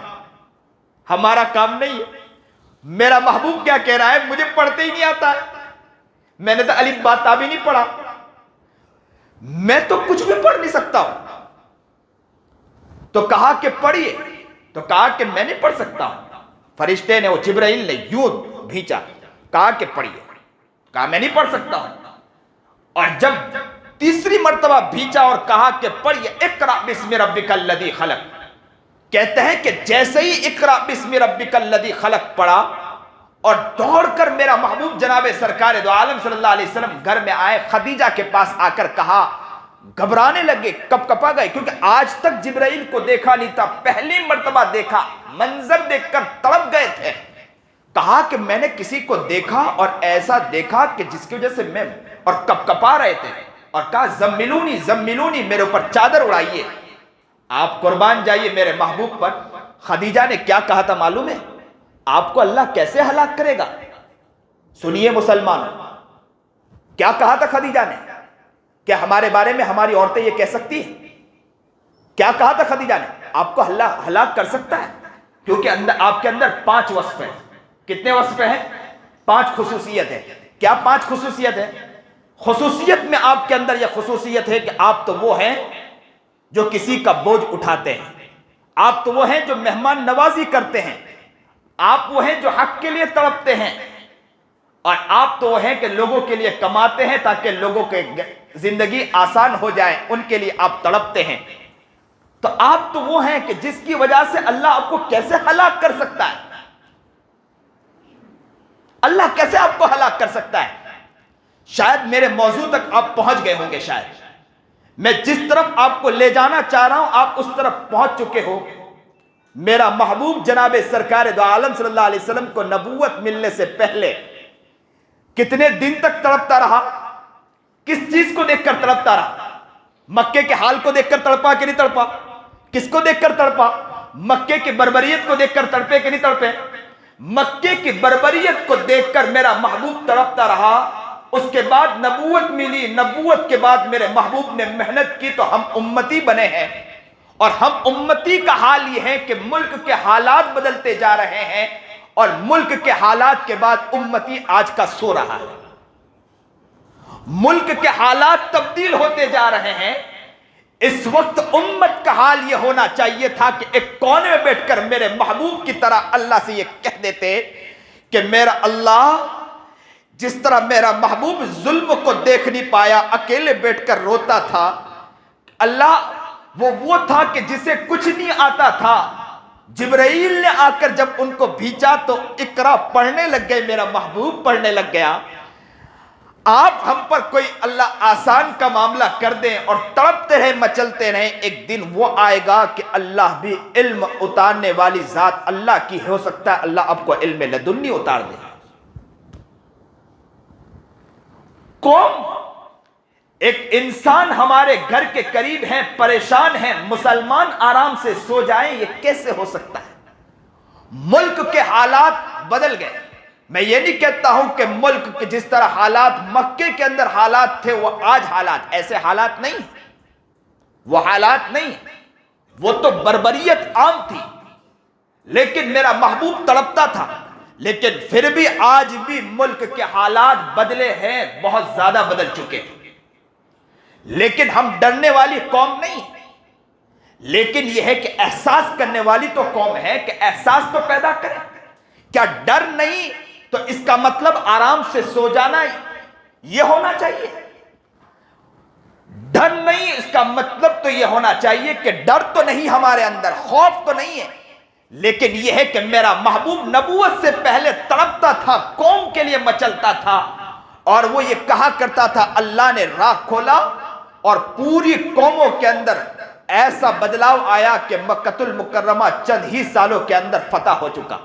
ہمارا کام نہیں ہے۔ میرا محبوب کیا کہہ رہا ہے؟ مجھے پڑھتے ہی نہیں آتا ہے، میں نے تو الف با تا بھی نہیں پڑھا، میں تو کچھ بھی پڑھ نہیں سکتا ہوں۔ تو کہا کہ پڑھیے، تو کہا کہ میں نہیں پڑھ سکتا ہوں۔ فرشتے نے، وہ جبرائیل نے یوں بھیجا، کہا کہ پڑھیے، کہا میں نہیں پڑھ سکتا ہوں۔ اور جب تیسری مرتبہ بھیجا اور کہا کہ پڑھیے، اقرأ بسم ربک الذی خلق، کہتے ہیں کہ جیسے ہی اقرأ بسم ربک الذی خلق پڑھا اور دوڑ کر میرا محبوب جناب سرکار دو عالم صلی اللہ علیہ وسلم گھر میں آئے، خدیجہ کے پاس آ کر کہا، گھبرانے لگے، کپ کپا گئے، کیونکہ آج تک جبرائیل کو دیکھا نہیں تھا، پہلی مرتبہ دیکھا، منظر دیکھ کر تڑپ گئے تھے۔ کہا کہ میں نے کسی کو دیکھا اور ایسا دیکھا کہ جس کی وجہ سے میں، اور کپ کپا رہے تھے، اور کہا زملونی زملونی، میرے اوپر چادر اڑائیے، آپ قربان جائیے میرے محبوب پر۔ خدیجہ نے کیا کہا تھا معلوم ہے؟ آپ کو اللہ کیسے ہلاک کرے گا؟ سنیے مسلمانوں، کیا کہا تھا خدیجہ نے؟ کیا ہمارے بارے میں ہماری عورتیں یہ کہہ سکتی ہیں؟ کیا کہا تھا خدیجہ نے؟ آپ کو اللہ ہلاک کر سکتا ہے، کیونکہ آپ کے اندر 5 وصف ہیں۔ کتنے وصف ہیں؟ 5 خصوصیت ہے۔ کیا 5 خصوصیت ہے؟ خصوصیت میں آپ کے اندر یہ خصوصیت ہے کہ آپ تو وہ ہیں جو کسی کا بوجھ اٹھاتے ہیں، آپ تو وہ ہیں جو مہمان نوازی کرتے ہیں، آپ وہ ہیں جو حق کے لیے تڑپتے ہیں، اور آپ تو وہ ہیں کہ لوگوں کے لیے کماتے ہیں تاکہ لوگوں کی زندگی آسان ہو جائے، ان کے لیے آپ تڑپتے ہیں۔ تو آپ تو وہ ہیں کہ جس کی وجہ سے اللہ آپ کو کیسے ہلاک کر سکتا ہے؟ اللہ کیسے آپ کو ہلاک کر سکتا ہے؟ شاید میرے موضوع تک آپ پہنچ گئے ہوں گے، شاید میں جس طرف آپ کو لے جانا چاہ رہا ہوں آپ اس طرف پہنچ چکے ہو۔ میرا محبوب جناب سرکار دو عالم صلی اللہ علیہ وسلم کو نبوت ملنے سے پہلے کتنے دن تک تڑپتا رہا؟ کس چیز کو دیکھ کر تڑپتا رہا؟ مکے کے حال کو دیکھ کر تڑپا کہ نہیں تڑپا؟ کس کو دیکھ کر تڑپا؟ مکے کی بربریت کو دیکھ کر تڑپے کہ نہیں تڑپے؟ مکے کی بربریت کو دیکھ کر میرا محبوب تڑپتا رہا، اس کے بعد نبوت ملی، نبوت کے بعد میرے محبوب نے محنت کی تو ہم امتی بنے ہیں۔ اور ہم امتی کا حال یہ ہے کہ ملک کے حالات بدلتے جا رہے ہیں، اور ملک کے حالات کے بعد امتی آج کا سو رہا ہے۔ ملک کے حالات تبدیل ہوتے جا رہے ہیں۔ اس وقت امت کا حال یہ ہونا چاہیے تھا کہ ایک کونے میں بیٹھ کر میرے محبوب کی طرح اللہ سے یہ کہہ دیتے کہ میرا اللہ، جس طرح میرا محبوب ظلم کو دیکھ نہیں پایا، اکیلے بیٹھ کر روتا تھا، اللہ وہ تھا کہ جسے کچھ نہیں آتا تھا، جبرائیل نے آ کر جب ان کو بھیجا تو اقرا پڑھنے لگ گئے، میرا محبوب پڑھنے لگ گیا۔ آپ ہم پر کوئی اللہ آسان کا معاملہ کر دیں اور تڑپتے رہے، مچلتے رہیں، ایک دن وہ آئے گا کہ اللہ بھی علم اتارنے والی ذات اللہ کی ہو سکتا ہے اللہ آپ کو علم لدنی اتار دے۔ قوم، ایک انسان ہمارے گھر کے قریب ہیں، پریشان ہیں، مسلمان آرام سے سو جائیں، یہ کیسے ہو سکتا ہے؟ ملک کے حالات بدل گئے۔ میں یہ نہیں کہتا ہوں کہ ملک کے جس طرح حالات مکے کے اندر حالات تھے وہ آج حالات، ایسے حالات نہیں، وہ حالات نہیں، وہ تو بربریت عام تھی، لیکن میرا محبوب تڑپتا تھا۔ لیکن پھر بھی آج بھی ملک کے حالات بدلے ہیں، بہت زیادہ بدل چکے ہیں، لیکن ہم ڈرنے والی قوم نہیں، لیکن یہ ہے کہ احساس کرنے والی تو قوم ہے کہ احساس تو پیدا کرے۔ کیا ڈر نہیں تو اس کا مطلب آرام سے سو جانا یہ ہونا چاہیے؟ ڈر نہیں، اس کا مطلب تو یہ ہونا چاہیے کہ ڈر تو نہیں ہمارے اندر، خوف تو نہیں ہے، لیکن یہ ہے کہ میرا محبوب نبوت سے پہلے تڑپتا تھا، قوم کے لیے مچلتا تھا، اور وہ یہ کہا کرتا تھا اللہ نے راہ کھولا اور پوری قوموں کے اندر ایسا بدلاؤ آیا کہ مکۃ المکرمہ چند ہی سالوں کے اندر فتح ہو چکا۔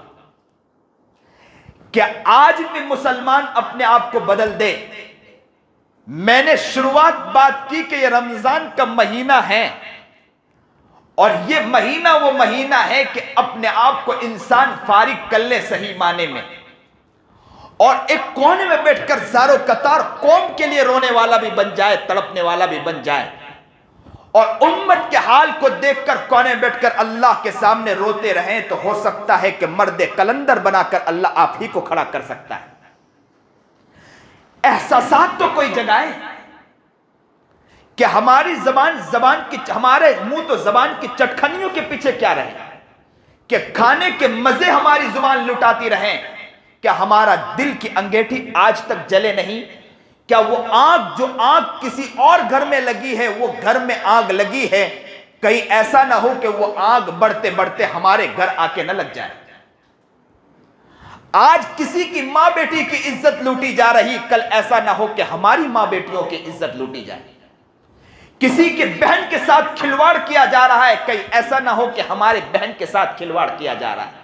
کہ آج بھی مسلمان اپنے آپ کو بدل دے۔ میں نے شروعات بات کی کہ یہ رمضان کا مہینہ ہے، اور یہ مہینہ وہ مہینہ ہے کہ اپنے آپ کو انسان فارغ کر لے صحیح معنی میں، اور ایک کونے میں بیٹھ کر زار و قطار قوم کے لیے رونے والا بھی بن جائے، تڑپنے والا بھی بن جائے، اور امت کے حال کو دیکھ کر کونے بیٹھ کر اللہ کے سامنے روتے رہیں، تو ہو سکتا ہے کہ مرد کلندر بنا کر اللہ آپ ہی کو کھڑا کر سکتا ہے۔ احساسات تو کوئی جگائے کہ ہماری ہمارے منہ تو زبان کی چٹکھنیوں کے پیچھے کیا رہے، کہ کھانے کے مزے ہماری زبان لٹاتی رہیں، کیا ہمارا دل کی انگیٹھی آج تک جلے نہیں؟ کیا وہ آگ جو آگ کسی اور گھر میں لگی ہے، وہ گھر میں آگ لگی ہے، کہیں ایسا نہ ہو کہ وہ آگ بڑھتے بڑھتے ہمارے گھر آ کے نہ لگ جائے؟ آج کسی کی ماں بیٹی کی عزت لوٹی جا رہی، کل ایسا نہ ہو کہ ہماری ماں بیٹیوں کی عزت لوٹی جائے۔ کسی کے بہن کے ساتھ کھلواڑ کیا جا رہا ہے، کہیں ایسا نہ ہو کہ ہمارے بہن کے ساتھ کھلواڑ کیا جا رہا ہے۔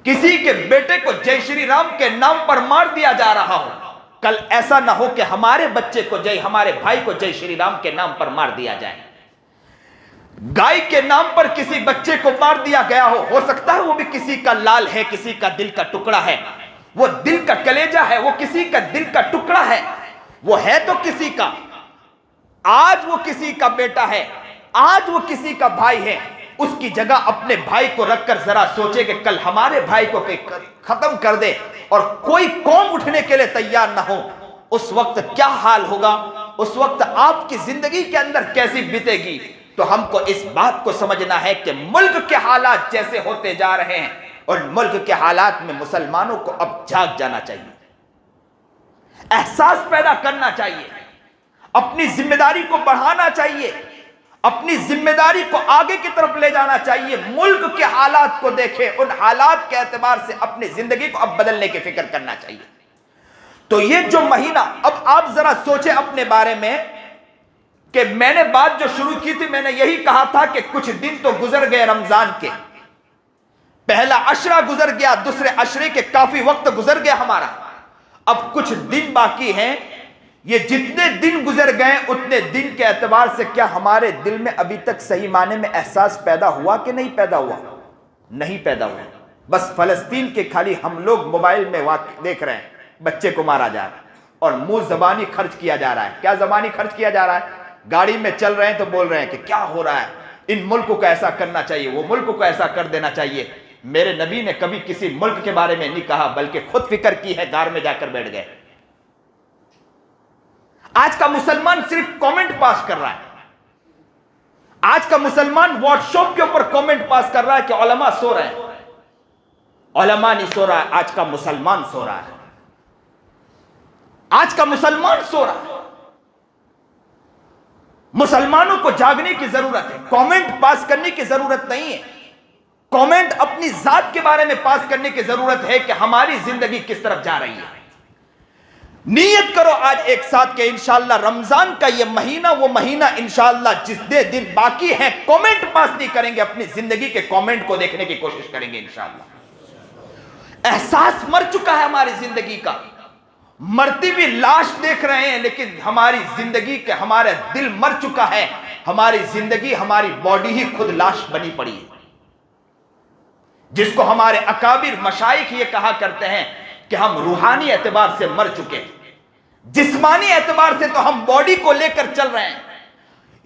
کسی کے بیٹے کو جے شری رام کے نام پر مار دیا جا رہا ہو، کل ایسا نہ ہو کہ ہمارے بچے کو ہمارے بھائی کو جے شری رام کے نام پر مار دیا جائے۔ گائے کے نام پر کسی بچے کو مار دیا گیا ہو سکتا ہے وہ بھی کسی کا لال ہے، کسی کا دل کا ٹکڑا ہے، وہ دل کا کلیجہ ہے، وہ کسی کا دل کا ٹکڑا ہے، وہ ہے تو کسی کا، آج وہ کسی کا بیٹا ہے، آج وہ کسی کا بھائی ہے۔ اس کی جگہ اپنے بھائی کو رکھ کر ذرا سوچے کہ کل ہمارے بھائی کو ختم کر دے اور کوئی قوم اٹھنے کے لیے تیار نہ ہو، اس وقت کیا حال ہوگا؟ اس وقت آپ کی زندگی کے اندر کیسی بیتے گی؟ تو ہم کو اس بات کو سمجھنا ہے کہ ملک کے حالات جیسے ہوتے جا رہے ہیں، اور ملک کے حالات میں مسلمانوں کو اب جاگ جانا چاہیے، احساس پیدا کرنا چاہیے، اپنی ذمہ داری کو بڑھانا چاہیے، اپنی ذمہ داری کو آگے کی طرف لے جانا چاہیے۔ ملک کے حالات کو دیکھیں، ان حالات کے اعتبار سے اپنی زندگی کو اب بدلنے کی فکر کرنا چاہیے۔ تو یہ جو مہینہ، اب آپ ذرا سوچیں اپنے بارے میں کہ میں نے بات جو شروع کی تھی، میں نے یہی کہا تھا کہ کچھ دن تو گزر گئے رمضان کے، پہلا عشرہ گزر گیا، دوسرے عشرے کے کافی وقت گزر گیا ہمارا، اب کچھ دن باقی ہیں۔ یہ جتنے دن گزر گئے اتنے دن کے اعتبار سے کیا ہمارے دل میں ابھی تک صحیح معنی میں احساس پیدا ہوا کہ نہیں پیدا ہوا؟ نہیں پیدا ہوا۔ بس فلسطین کے خالی ہم لوگ موبائل میں دیکھ رہے ہیں، بچے کو مارا جا رہا ہے اور منہ زبانی خرچ کیا جا رہا ہے۔ کیا زبانی خرچ کیا جا رہا ہے؟ گاڑی میں چل رہے ہیں تو بول رہے ہیں کہ کیا ہو رہا ہے، ان ملک کو ایسا کرنا چاہیے، وہ ملک کو ایسا کر دینا چاہیے۔ میرے نبی نے کبھی کسی ملک کے بارے میں نہیں کہا، بلکہ خود فکر کی ہے، غار میں جا کر بیٹھ گئے۔ آج کا مسلمان صرف کامنٹ پاس کر رہا ہے، آج کا مسلمان واٹس ایپ کے اوپر کامنٹ پاس کر رہا ہے کہ علماء سو رہے ہیں۔ علماء نہیں سو رہا ہے، آج کا مسلمان سو رہا ہے، آج کا مسلمان سو رہا ہے۔ مسلمانوں کو جاگنے کی ضرورت ہے، کامنٹ پاس کرنے کی ضرورت نہیں ہے۔ کامنٹ اپنی ذات کے بارے میں پاس کرنے کی ضرورت ہے کہ ہماری زندگی کس طرف جا رہی ہے۔ نیت کرو آج ایک ساتھ کہ انشاءاللہ رمضان کا یہ مہینہ، وہ مہینہ انشاءاللہ جس دن باقی ہیں، کامنٹ پاس نہیں کریں گے، اپنی زندگی کے کامنٹ کو دیکھنے کی کوشش کریں گے انشاءاللہ۔ احساس مر چکا ہے ہماری زندگی کا، مرتی بھی لاش دیکھ رہے ہیں، لیکن ہماری زندگی کے ہمارا دل مر چکا ہے، ہماری زندگی، ہماری باڈی ہی خود لاش بنی پڑی ہے، جس کو ہمارے اکابر مشائخ یہ کہا کرتے ہیں کہ ہم روحانی اعتبار سے مر چکے ہیں، جسمانی اعتبار سے تو ہم باڈی کو لے کر چل رہے ہیں۔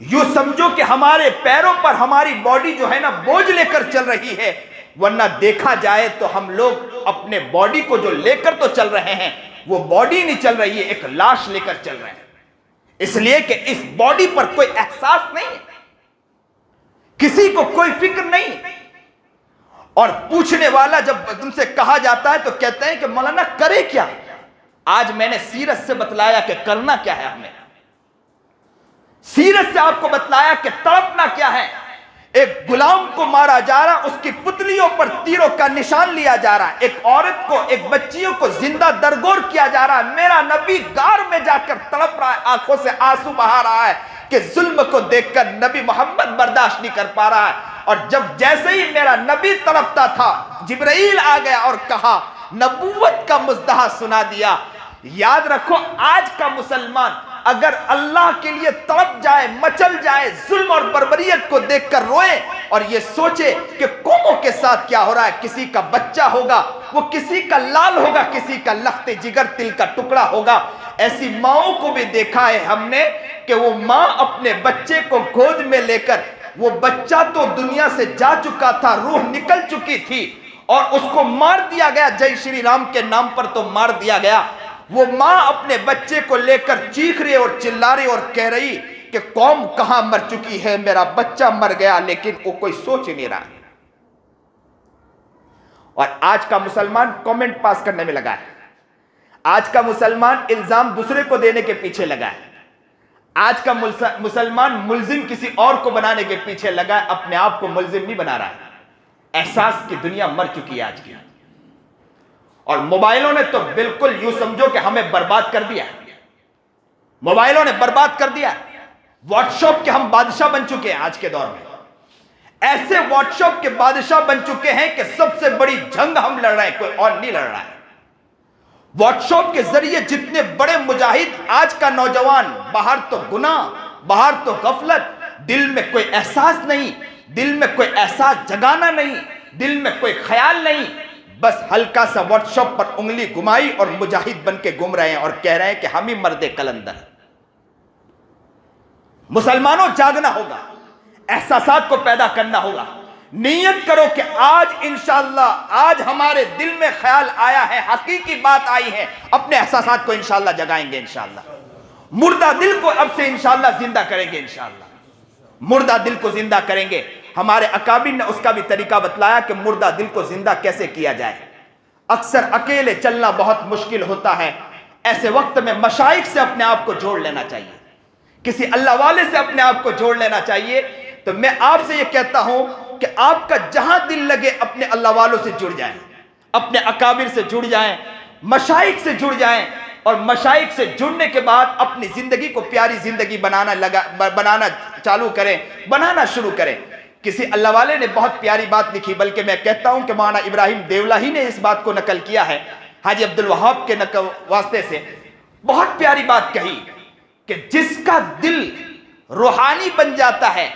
یوں سمجھو کہ ہمارے پیروں پر ہماری باڈی جو ہے نا بوجھ لے کر چل رہی ہے، ورنہ دیکھا جائے تو ہم لوگ اپنے باڈی کو جو لے کر تو چل رہے ہیں، وہ باڈی نہیں چل رہی ہے، ایک لاش لے کر چل رہے ہیں، اس لیے کہ اس باڈی پر کوئی احساس نہیں ہے، کسی کو کوئی فکر نہیں۔ اور پوچھنے والا جب تم سے کہا جاتا ہے تو کہتے ہیں کہ مولانا کرے کیا؟ آج میں نے سیرت سے بتلایا کہ کرنا کیا ہے، ہمیں سیرت سے آپ کو بتلایا کہ تڑپنا کیا ہے۔ ایک غلام کو مارا جا رہا، اس کی پتلیوں پر تیروں کا نشان لیا جا رہا ہے، ایک عورت کو، ایک بچیوں کو زندہ درگور کیا جا رہا ہے۔ میرا نبی غار میں جا کر تڑپ رہا ہے، آنکھوں سے آنسو بہا رہا ہے کہ ظلم کو دیکھ کر نبی محمد برداشت نہیں کر پا رہا ہے۔ اور جب جیسے ہی میرا نبی تڑپتا تھا، جبرائیل آ گیا اور کہا، نبوت کا مزدہ سنا دیا۔ یاد رکھو، آج کا مسلمان اگر اللہ کے لیے تڑپ جائے، مچل جائے، ظلم اور بربریت کو دیکھ کر روئے اور یہ سوچے کہ قوموں کے ساتھ کیا ہو رہا ہے، کسی کا بچہ ہوگا، وہ کسی کا لال ہوگا، کسی کا لخت جگر تل کا ٹکڑا ہوگا۔ ایسی ماؤں کو بھی دیکھا ہے ہم نے کہ وہ ماں اپنے بچے کو گود میں لے کر، وہ بچہ تو دنیا سے جا چکا تھا، روح نکل چکی تھی اور اس کو مار دیا گیا، جے شری رام کے نام پر تو مار دیا گیا۔ وہ ماں اپنے بچے کو لے کر چیخ رہی اور چلا رہی اور کہہ رہی کہ قوم کہاں مر چکی ہے، میرا بچہ مر گیا، لیکن وہ کوئی سوچ نہیں رہا۔ اور آج کا مسلمان کامنٹ پاس کرنے میں لگا ہے، آج کا مسلمان الزام دوسرے کو دینے کے پیچھے لگا ہے، آج کا مسلمان ملزم کسی اور کو بنانے کے پیچھے لگا ہے، اپنے آپ کو ملزم نہیں بنا رہا ہے۔ احساس کی دنیا مر چکی ہے آج کی، اور موبائلوں نے تو بالکل یوں سمجھو کہ ہمیں برباد کر دیا، موبائلوں نے برباد کر دیا۔ واٹس ایپ کے ہم بادشاہ بن چکے ہیں آج کے دور میں، ایسے واٹس ایپ کے بادشاہ بن چکے ہیں کہ سب سے بڑی جنگ ہم لڑ رہے ہیں، کوئی اور نہیں لڑ رہا ہے۔ واٹس ایپ کے ذریعے جتنے بڑے مجاہد آج کا نوجوان، باہر تو گناہ، باہر تو غفلت، دل میں کوئی احساس نہیں، دل میں کوئی احساس جگانا نہیں، دل میں کوئی خیال نہیں، بس ہلکا سا واٹس ایپ پر انگلی گھمائی اور مجاہد بن کے گھوم رہے ہیں اور کہہ رہے ہیں کہ ہم ہی مرد کلندر۔ مسلمانوں جاگنا ہوگا، احساسات کو پیدا کرنا ہوگا۔ نیت کرو کہ آج انشاءاللہ، آج ہمارے دل میں خیال آیا ہے، حقیقی بات آئی ہے، اپنے احساسات کو انشاءاللہ جگائیں گے انشاءاللہ۔ مردہ دل کو اب سے انشاءاللہ زندہ کریں گے انشاءاللہ، مردہ دل کو زندہ کریں گے۔ ہمارے اکابر نے اس کا بھی طریقہ بتلایا کہ مردہ دل کو زندہ کیسے کیا جائے۔ اکثر اکیلے چلنا بہت مشکل ہوتا ہے، ایسے وقت میں مشائخ سے اپنے آپ کو جوڑ لینا چاہیے، کسی اللہ والے سے اپنے آپ کو جوڑ لینا چاہیے۔ تو میں آپ سے یہ کہتا ہوں کہ آپ کا جہاں دل لگے اپنے اللہ والوں سے جڑ جائیں، اپنے اکابر سے جڑ جائیں، مشائخ سے جڑ جائیں، اور مشائخ سے جڑنے کے بعد اپنی زندگی کو پیاری زندگی بنانا چالو کریں، بنانا شروع کریں۔ کسی اللہ والے نے بہت پیاری بات لکھی، بلکہ میں کہتا ہوں کہ مولانا ابراہیم دیولہ ہی نے اس بات کو نقل کیا ہے حاجی عبدالوہاب کے واسطے سے، بہت پیاری بات کہی کہ جس کا دل روحانی بن جاتا ہے،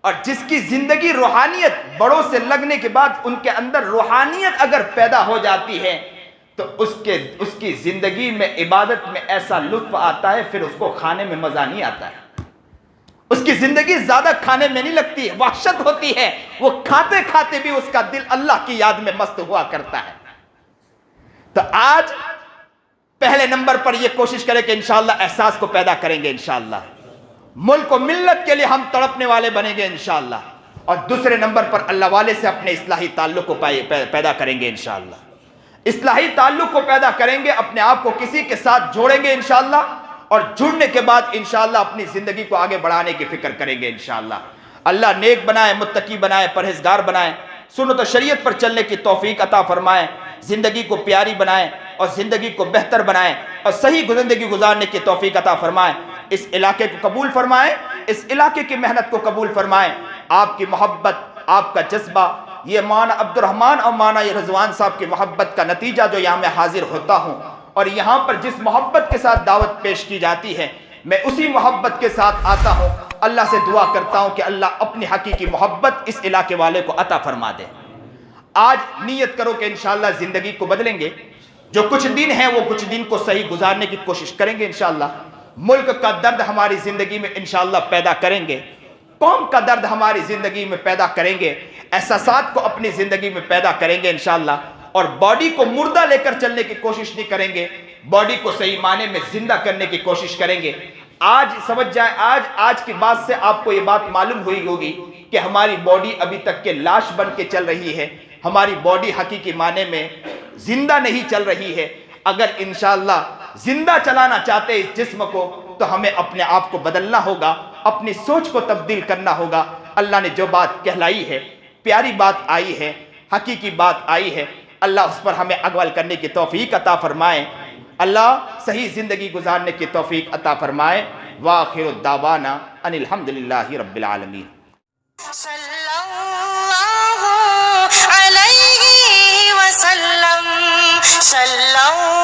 اور جس کی زندگی روحانیت بڑوں سے لگنے کے بعد ان کے اندر روحانیت اگر پیدا ہو جاتی ہے تو اس کی زندگی میں عبادت میں ایسا لطف آتا ہے، پھر اس کو کھانے میں مزہ نہیں آتا ہے، اس کی زندگی زیادہ کھانے میں نہیں لگتی ہے، وحشت ہوتی ہے، وہ کھاتے کھاتے بھی اس کا دل اللہ کی یاد میں مست ہوا کرتا ہے۔ تو آج پہلے نمبر پر یہ کوشش کریں کہ انشاءاللہ احساس کو پیدا کریں گے، انشاءاللہ ملک و ملت کے لیے ہم تڑپنے والے بنیں گے انشاءاللہ، اور دوسرے نمبر پر اللہ والے سے اپنے اصلاحی تعلق کو پیدا کریں گے انشاءاللہ، اصلاحی تعلق کو پیدا کریں گے، اپنے آپ کو کسی کے ساتھ جوڑیں گے انشاءاللہ، اور جڑنے کے بعد انشاءاللہ اپنی زندگی کو آگے بڑھانے کی فکر کریں گے انشاءاللہ۔ اللہ نیک بنائے، متقی بنائے، پرہیزگار بنائے، سنت و شریعت پر چلنے کی توفیق عطا فرمائے، زندگی کو پیاری بنائے اور زندگی کو بہتر بنائے اور صحیح زندگی گزارنے کی توفیق عطا فرمائے۔ اس علاقے کو قبول فرمائے، اس علاقے کی محنت کو قبول فرمائے، آپ کی محبت، آپ کا جذبہ، یہ مولانا عبد الرحمن اور مولانا رضوان صاحب کی محبت کا نتیجہ جو یہاں میں حاضر ہوتا ہوں، اور یہاں پر جس محبت کے ساتھ دعوت پیش کی جاتی ہے میں اسی محبت کے ساتھ آتا ہوں۔ اللہ سے دعا کرتا ہوں کہ اللہ اپنی حقیقی محبت اس علاقے والے کو عطا فرما دے۔ آج نیت کرو کہ انشاءاللہ زندگی کو بدلیں گے، جو کچھ دن ہیں وہ کچھ دن کو صحیح گزارنے کی کوشش کریں گے انشاءاللہ، ملک کا درد ہماری زندگی میں انشاءاللہ پیدا کریں گے، قوم کا درد ہماری زندگی میں پیدا کریں گے، احساسات کو اپنی زندگی میں پیدا کریں گے انشاءاللہ، اور باڈی کو مردہ لے کر چلنے کی کوشش نہیں کریں گے، باڈی کو صحیح معنی میں زندہ کرنے کی کوشش کریں گے۔ آج سمجھ جائیں، آج کی بات سے آپ کو یہ بات معلوم ہوئی ہوگی کہ ہماری باڈی ابھی تک کے لاش بن کے چل رہی ہے، ہماری باڈی حقیقی معنی میں زندہ نہیں چل رہی ہے۔ اگر انشاءاللہ زندہ چلانا چاہتے اس جسم کو تو ہمیں اپنے آپ کو بدلنا ہوگا، اپنی سوچ کو تبدیل کرنا ہوگا۔ اللہ نے جو بات کہلائی ہے، پیاری بات آئی ہے، حقیقی بات آئی ہے، اللہ اس پر ہمیں عمل کرنے کی توفیق عطا فرمائے، اللہ صحیح زندگی گزارنے کی توفیق عطا فرمائے۔ وآخر الدعوانا ان الحمدللہ رب العالمین۔ صلی اللہ علیہ وسلم، صلی اللہ